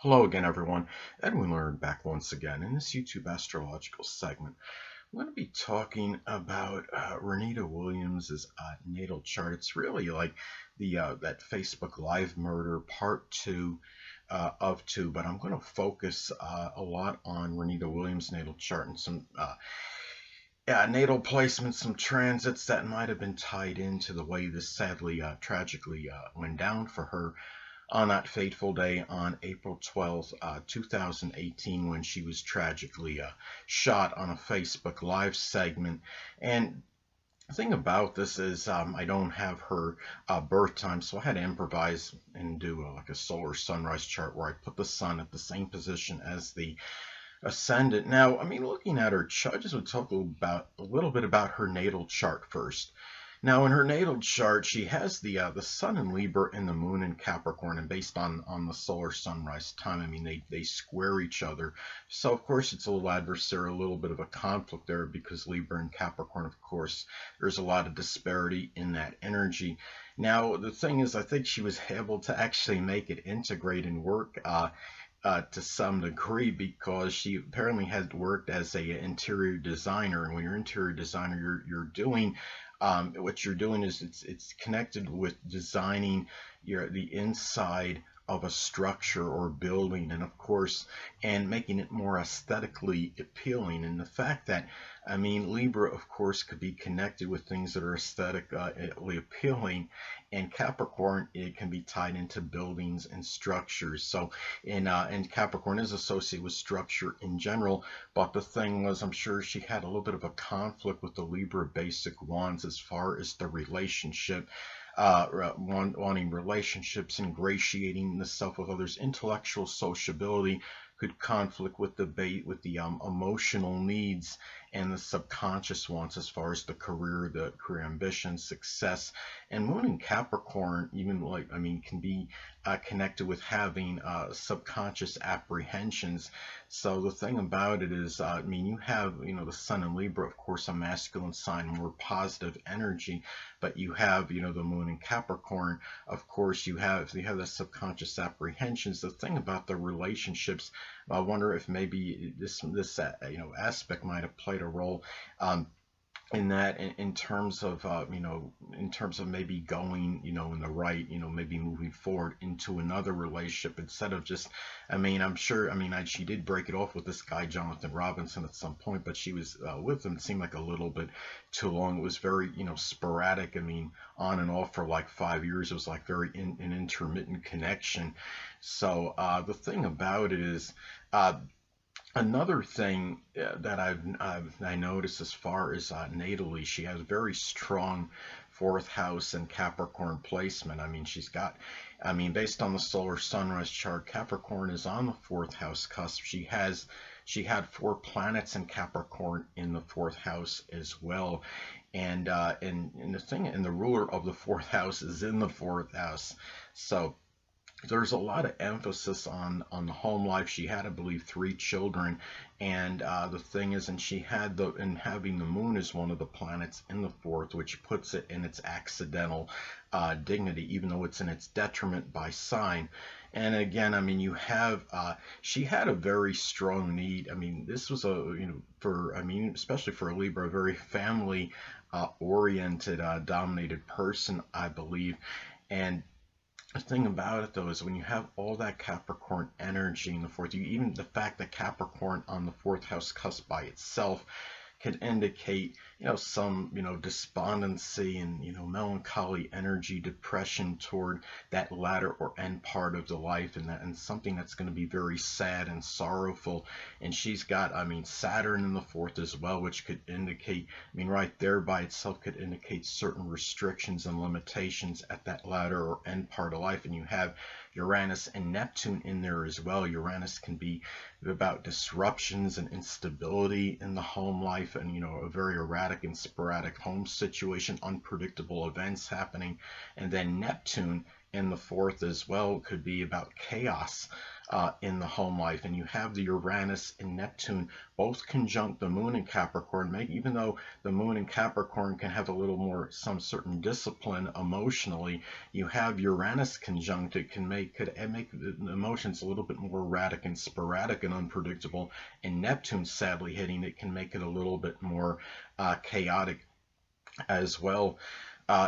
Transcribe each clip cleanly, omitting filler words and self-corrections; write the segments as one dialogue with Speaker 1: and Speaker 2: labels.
Speaker 1: Hello again, everyone. Edwin Learned back once again. In this YouTube astrological segment, I'm going to be talking about Renita Williams' natal chart. It's really like the that Facebook Live murder part two of two, but I'm going to focus a lot on Renita Williams' natal chart and some natal placements, some transits that might have been tied into the way this sadly, tragically went down for her on that fateful day on April 12th, 2018, when she was tragically shot on a Facebook Live segment. And the thing about this is I don't have her birth time, so I had to improvise and do like a solar sunrise chart where I put the sun at the same position as the ascendant. Now, I mean, looking at her chart, I just would talk a little bit about her natal chart first. Now, in her natal chart, she has the Sun in Libra and the Moon in Capricorn, and based on the solar sunrise time, I mean they square each other. So of course it's a little adversarial, a little bit of a conflict there because Libra and Capricorn, of course, there's a lot of disparity in that energy. Now the thing is, I think she was able to actually make it integrate and work. To some degree because she apparently had worked as a interior designer, and when you're interior designer, you're doing what you're doing is it's connected with designing the inside of a structure or building, and of course, and making it more aesthetically appealing. And the fact that, I mean, Libra, of course, could be connected with things that are aesthetically appealing, and Capricorn, it can be tied into buildings and structures. So, and Capricorn is associated with structure in general. But the thing was, I'm sure she had a little bit of a conflict with the Libra basic wands as far as the relationship, wanting relationships, ingratiating the self with others, intellectual sociability could conflict with the emotional needs and the subconscious wants as far as the career ambition, success. And Moon in Capricorn, even like, I mean, can be connected with having subconscious apprehensions. So the thing about it is, I mean, you have, the Sun in Libra, of course, a masculine sign, more positive energy, but you have, the Moon in Capricorn, of course, you have the subconscious apprehensions. The thing about the relationships, I wonder if maybe this aspect might have played a role. In that, in terms of in terms of maybe going in the right, maybe moving forward into another relationship instead of just, I mean, I'm sure, I mean, she did break it off with this guy Jonathan Robinson at some point, but she was with him, it seemed like a little bit too long. It was very sporadic, I mean, on and off for like 5 years. It was like very an intermittent connection. So the thing about it is, uh, another thing that I noticed as far as natally, she has very strong fourth house and Capricorn placement. I mean, I mean, based on the solar sunrise chart, Capricorn is on the fourth house cusp. She had four planets in Capricorn in the fourth house as well, and the ruler of the fourth house is in the fourth house. So there's a lot of emphasis on the home life. She had, I believe, three children, and the thing is, and she had and having the moon as one of the planets in the fourth, which puts it in its accidental dignity, even though it's in its detriment by sign. And again, I mean, she had a very strong need. I mean, this was for, I mean, especially for a Libra, a very family oriented, dominated person, I believe. And the thing about it though is when you have all that Capricorn energy in the fourth, even the fact that Capricorn on the fourth house cusp by itself could indicate, some, despondency and, melancholy energy, depression toward that latter or end part of the life, and something that's going to be very sad and sorrowful. And she's got, I mean, Saturn in the fourth as well, which could indicate, I mean, right there by itself could indicate certain restrictions and limitations at that latter or end part of life. And you have Uranus and Neptune in there as well. Uranus can be about disruptions and instability in the home life, and a very erratic and sporadic home situation, unpredictable events happening. And then Neptune in the fourth as well could be about chaos in the home life. And you have the Uranus and Neptune both conjunct the moon in Capricorn. Maybe even though the moon in Capricorn can have a little more some certain discipline emotionally, you have Uranus conjunct it could make the emotions a little bit more erratic and sporadic and unpredictable. And Neptune sadly hitting it can make it a little bit more chaotic as well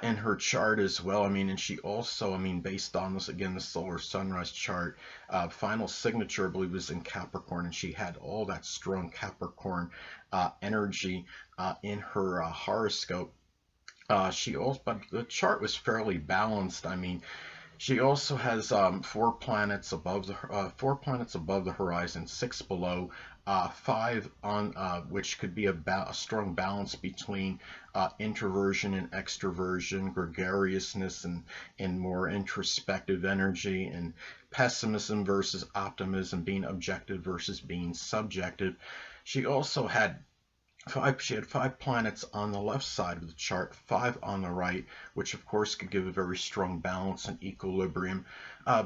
Speaker 1: in her chart as well. I mean, and she also, I mean, based on this again, the solar sunrise chart, final signature, I believe, was in Capricorn, and she had all that strong Capricorn energy in her horoscope. She also, but the chart was fairly balanced. I mean, she also has four planets above the horizon, six below, five on, which could be a strong balance between introversion and extroversion, gregariousness and more introspective energy, and pessimism versus optimism, being objective versus being subjective. She also had she had five planets on the left side of the chart, five on the right, which of course could give a very strong balance and equilibrium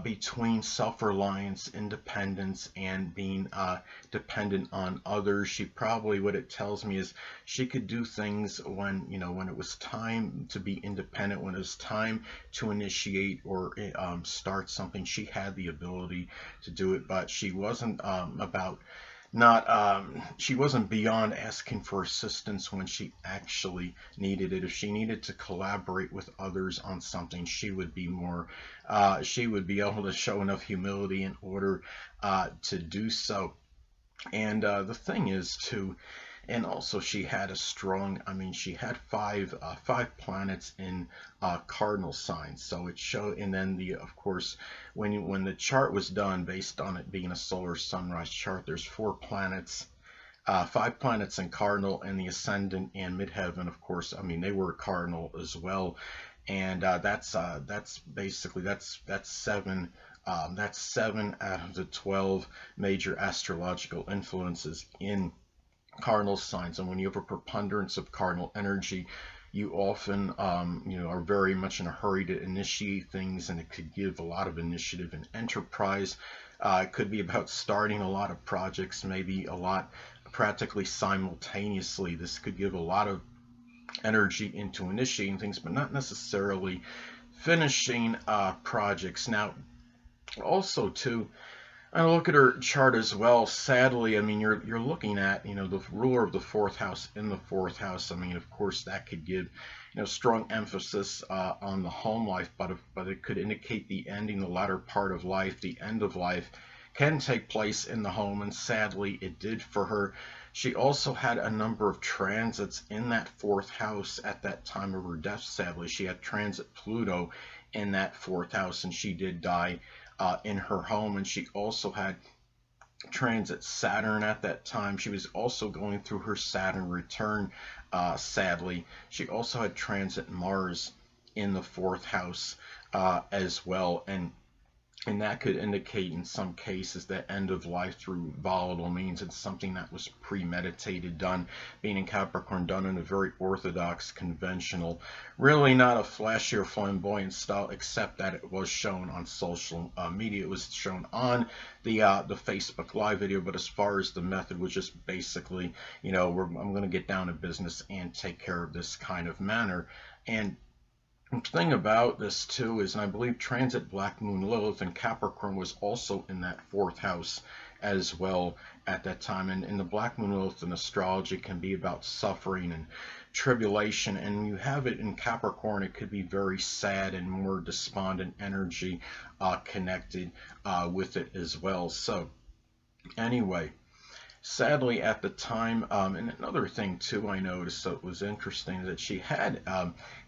Speaker 1: between self-reliance, independence, and being dependent on others. She probably, what it tells me is she could do things when, when it was time to be independent, when it was time to initiate or start something. She had the ability to do it, but she wasn't about not she wasn't beyond asking for assistance when she actually needed it. If she needed to collaborate with others on something, she would be more she would be able to show enough humility in order to do so. And the thing is too, and also she had a strong, I mean, she had five planets in cardinal signs, so it showed. And then the, of course, when the chart was done based on it being a solar sunrise chart, there's four planets, five planets in cardinal, and the ascendant and midheaven, of course, I mean, they were cardinal as well. And that's basically that's seven. That's seven out of the 12 major astrological influences in cardinal signs. And when you have a preponderance of cardinal energy, you often are very much in a hurry to initiate things, and it could give a lot of initiative and enterprise. It could be about starting a lot of projects, maybe a lot practically simultaneously. This could give a lot of energy into initiating things, but not necessarily finishing projects. Now, also too, I look at her chart as well. Sadly, I mean, you're looking at, the ruler of the fourth house in the fourth house. I mean, of course, that could give, strong emphasis on the home life, but it could indicate the ending, the latter part of life, the end of life can take place in the home, and sadly, it did for her. She also had a number of transits in that fourth house at that time of her death. Sadly, she had transit Pluto in that fourth house, and she did die in her home. And she also had transit Saturn at that time. She was also going through her Saturn return, sadly. She also had transit Mars in the fourth house as well. And that could indicate in some cases that end of life through volatile means. It's something that was premeditated, done, being in Capricorn, done in a very orthodox, conventional, really not a flashy or flamboyant style, except that it was shown on social media. It was shown on the Facebook Live video, but as far as the method was just basically, I'm going to get down to business and take care of this kind of manner. And the thing about this too is, and I believe transit Black Moon Lilith in Capricorn was also in that fourth house as well at that time. And in the Black Moon Lilith in astrology can be about suffering and tribulation, and you have it in Capricorn, it could be very sad and more despondent energy connected with it as well. So anyway, sadly at the time, and another thing too I noticed that was interesting, that she had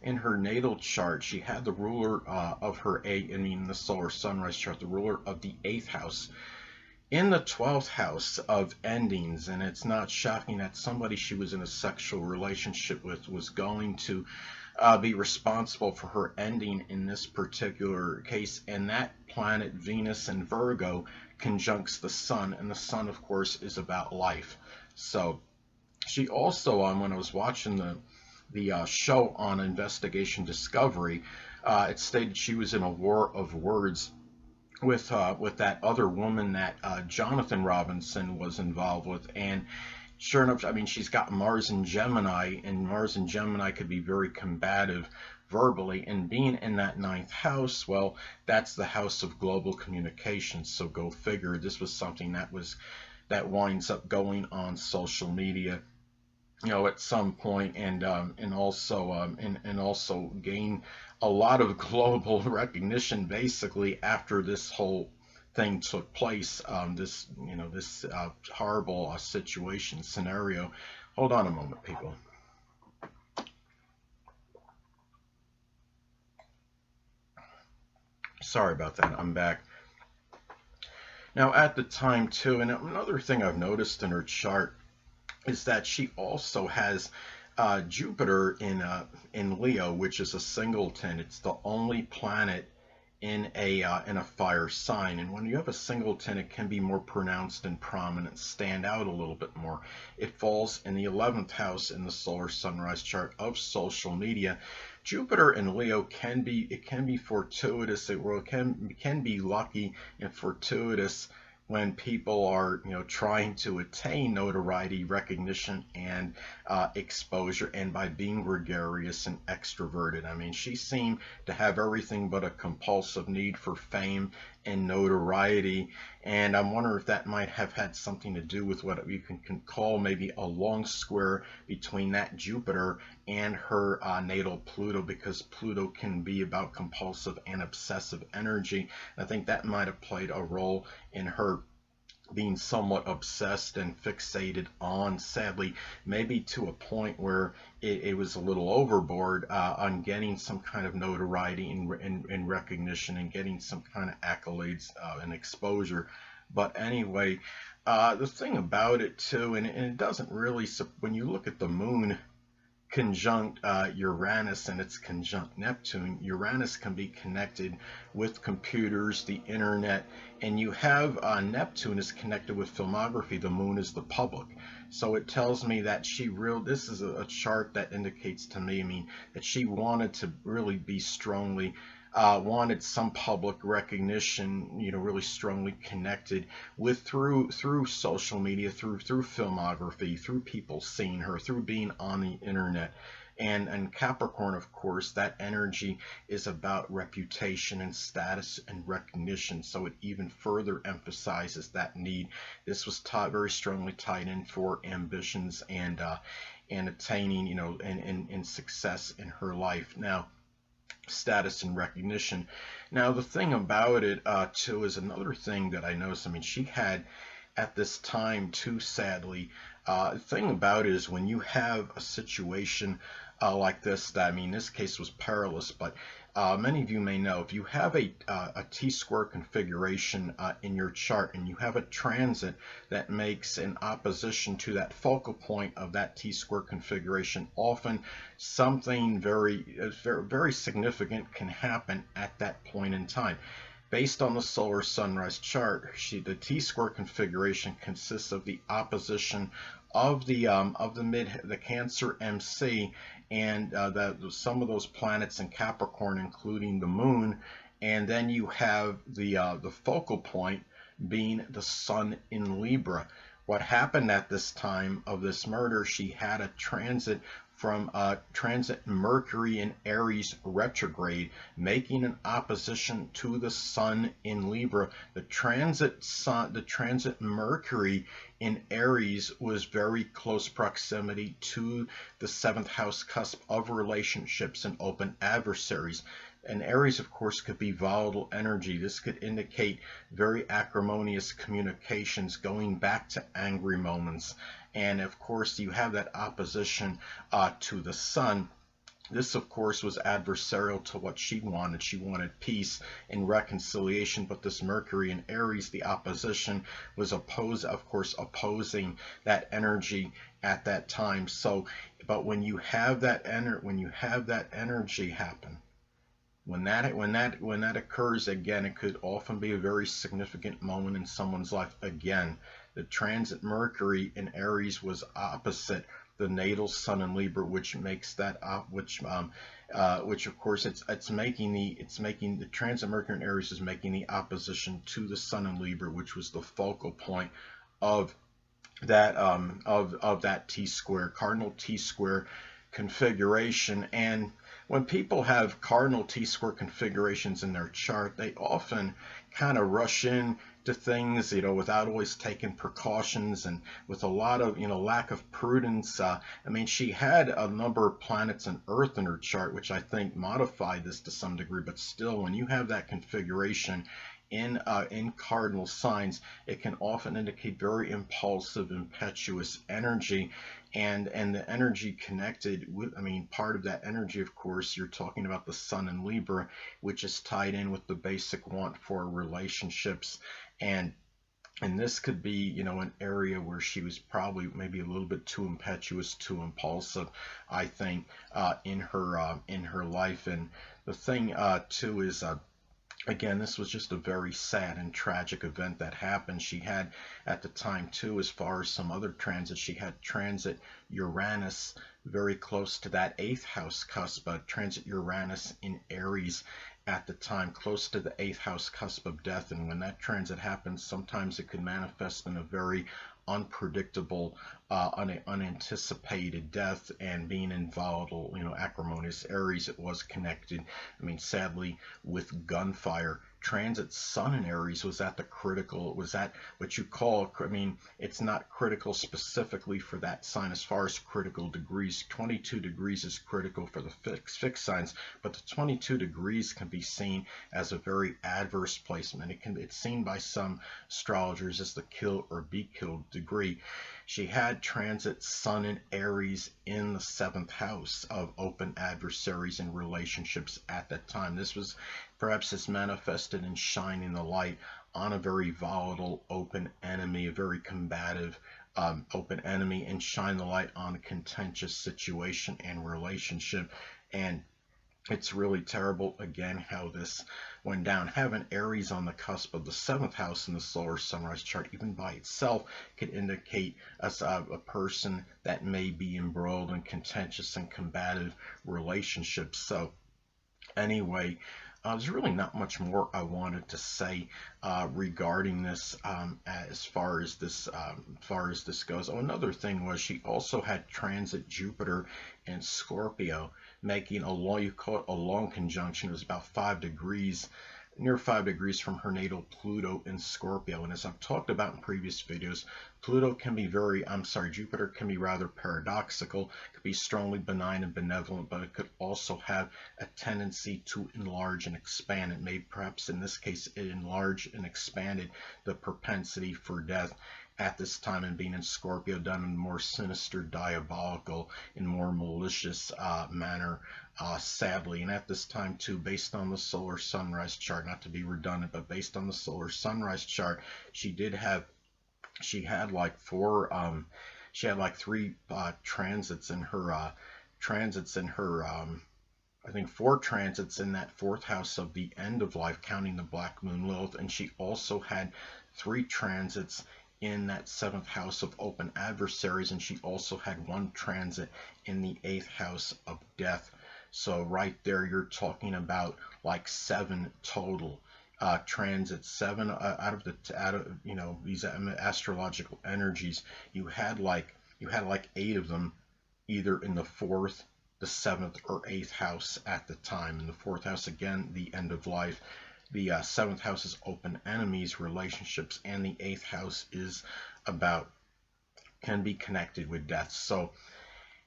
Speaker 1: in her natal chart, she had the ruler of her the solar sunrise chart, the ruler of the 8th house in the 12th house of endings. And it's not shocking that somebody she was in a sexual relationship with was going to be responsible for her ending in this particular case. And that planet Venus in Virgo conjuncts the sun, and the sun, of course, is about life. So she also, when I was watching the show on Investigation Discovery, It stated she was in a war of words with that other woman that Jonathan Robinson was involved with. And sure enough, I mean, she's got Mars and Gemini, and Mars and Gemini could be very combative verbally. And being in that ninth house, well, that's the house of global communications. So go figure. This was something that winds up going on social media, at some point, and also gain a lot of global recognition basically after this whole thing took place. This horrible situation scenario. Hold on a moment, people. Sorry about that. I'm back. Now, at the time too, and another thing I've noticed in her chart is that she also has Jupiter in Leo, which is a singleton. It's the only planet in a fire sign, and when you have a singleton, it can be more pronounced and prominent, stand out a little bit more. It falls in the 11th house in the solar sunrise chart of social media. Jupiter in Leo can be fortuitous. It can be lucky and fortuitous when people are trying to attain notoriety, recognition, and exposure, and by being gregarious and extroverted. I mean, she seemed to have everything but a compulsive need for fame and notoriety, and I'm wondering if that might have had something to do with what you can call maybe a long square between that Jupiter and her natal Pluto, because Pluto can be about compulsive and obsessive energy. I think that might have played a role in her being somewhat obsessed and fixated on, sadly, maybe to a point where it was a little overboard, on getting some kind of notoriety and recognition, and getting some kind of accolades and exposure. But anyway, the thing about it too, and it doesn't really, when you look at the moon conjunct Uranus and it's conjunct Neptune, Uranus can be connected with computers, the internet, and you have Neptune is connected with filmography. The moon is the public. So it tells me that this is a chart that indicates to me, I mean, that she wanted to really be strongly wanted some public recognition, really strongly connected with through social media, through filmography, through people seeing her, through being on the internet. And Capricorn, of course, that energy is about reputation and status and recognition. So it even further emphasizes that need. This was very strongly tied in for ambitions and attaining, and success in her life. Now, status and recognition. Now, the thing about it too is another thing that I noticed. I mean, she had at this time too, sadly. The thing about it is when you have a situation like this, that, I mean, this case was perilous, but many of you may know, if you have a T-square configuration in your chart, and you have a transit that makes an opposition to that focal point of that T-square configuration, often something very significant can happen at that point in time. Based on the solar sunrise chart, the T-square configuration consists of the opposition of the Cancer MC, and some of those planets in Capricorn, including the Moon, and then you have the focal point being the Sun in Libra. What happened at this time of this murder? She had a transit Mercury in Aries retrograde, making an opposition to the Sun in Libra. The transit Mercury in Aries was very close proximity to the seventh house cusp of relationships and open adversaries. And Aries, of course, could be volatile energy. This could indicate very acrimonious communications going back to angry moments. And of course, you have that opposition to the Sun. This, of course, was adversarial to what she wanted. She wanted peace and reconciliation, but this Mercury in Aries, the opposition, was opposing that energy at that time. So, but when you have that energy happen, when that occurs again, it could often be a very significant moment in someone's life. Again, the transit Mercury in Aries was opposite the natal Sun in Libra, which makes that which of course it's making the transit Mercury in Aries is making the opposition to the Sun in Libra, which was the focal point of that T square, cardinal T square configuration. And when people have cardinal T square configurations in their chart, they often kind of rush in to things, without always taking precautions, and with a lot of, lack of prudence. I mean, she had a number of planets and Earth in her chart, which I think modified this to some degree, but still, when you have that configuration in cardinal signs, it can often indicate very impulsive, impetuous energy, and the energy connected with, I mean, part of that energy, of course, you're talking about the Sun in Libra, which is tied in with the basic want for relationships. And this could be, an area where she was probably maybe a little bit too impetuous, too impulsive, I think, in her life. And the thing too is, again, this was just a very sad and tragic event that happened. She had, at the time too, as far as some other transits, she had transit Uranus very close to that eighth house cusp, transit Uranus in Aries at the time, close to the eighth house cusp of death. And when that transit happens, sometimes it could manifest in a very unpredictable, unanticipated death. And being in volatile, acrimonious Aries, it was connected, I mean, sadly, with gunfire. Transit Sun in Aries was at the critical, was at what you call, I mean, it's not critical specifically for that sign as far as critical degrees. 22 degrees is critical for the fixed signs, but the 22 degrees can be seen as a very adverse placement. It's seen by some astrologers as the kill or be killed degree. She had transit Sun in Aries in the seventh house of open adversaries and relationships at that time. This was perhaps this manifested in shining the light on a very volatile open enemy, a very combative open enemy, and shine the light on a contentious situation and relationship. And it's really terrible, again, how this went down. Having Aries on the cusp of the seventh house in the solar sunrise chart, even by itself, could indicate a person that may be embroiled in contentious and combative relationships. So anyway, there's really not much more I wanted to say regarding this, as far as this goes. Oh, another thing was she also had transit Jupiter in Scorpio, making you call it a long conjunction. It was about 5 degrees, near 5 degrees from her natal Pluto in Scorpio. And as I've talked about in previous videos, Jupiter can be rather paradoxical, could be strongly benign and benevolent, but it could also have a tendency to enlarge and expand. It may, perhaps in this case, it enlarged and expanded the propensity for death at this time, and being in Scorpio, done in a more sinister, diabolical, and more malicious manner, sadly. And at this time too, based on the solar sunrise chart, not to be redundant, but based on the solar sunrise chart, she had like three transits in her I think 4 transits in that fourth house of the end of life, counting the black moon Lilith. And she also had 3 transits in that seventh house of open adversaries, and she also had 1 transit in the eighth house of death. So right there, you're talking about like 7 total transits. 7 out of these astrological energies. You had like 8 of them either in the fourth, the seventh, or eighth house at the time. In the fourth house, again, the end of life. The seventh house is open enemies, relationships, and the eighth house is can be connected with death. So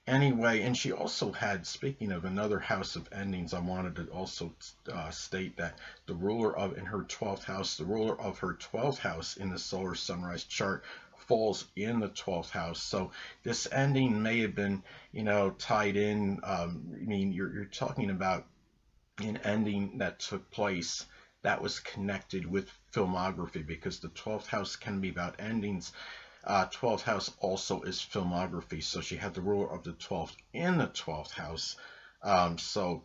Speaker 1: anyway, and she also had, speaking of another house of endings, I wanted to also state that the ruler of her 12th house in the solar sunrise chart falls in the 12th house. So this ending may have been, tied in. I mean, you're talking about an ending that took place that was connected with filmography, because the 12th house can be about endings. 12th house also is filmography, so she had the ruler of the 12th in the 12th house, so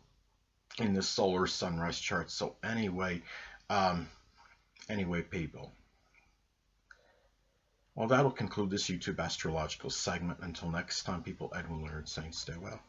Speaker 1: in the solar sunrise chart. So anyway, people, well, that'll conclude this YouTube astrological segment. Until next time, people, Edwin Leonard saying stay well.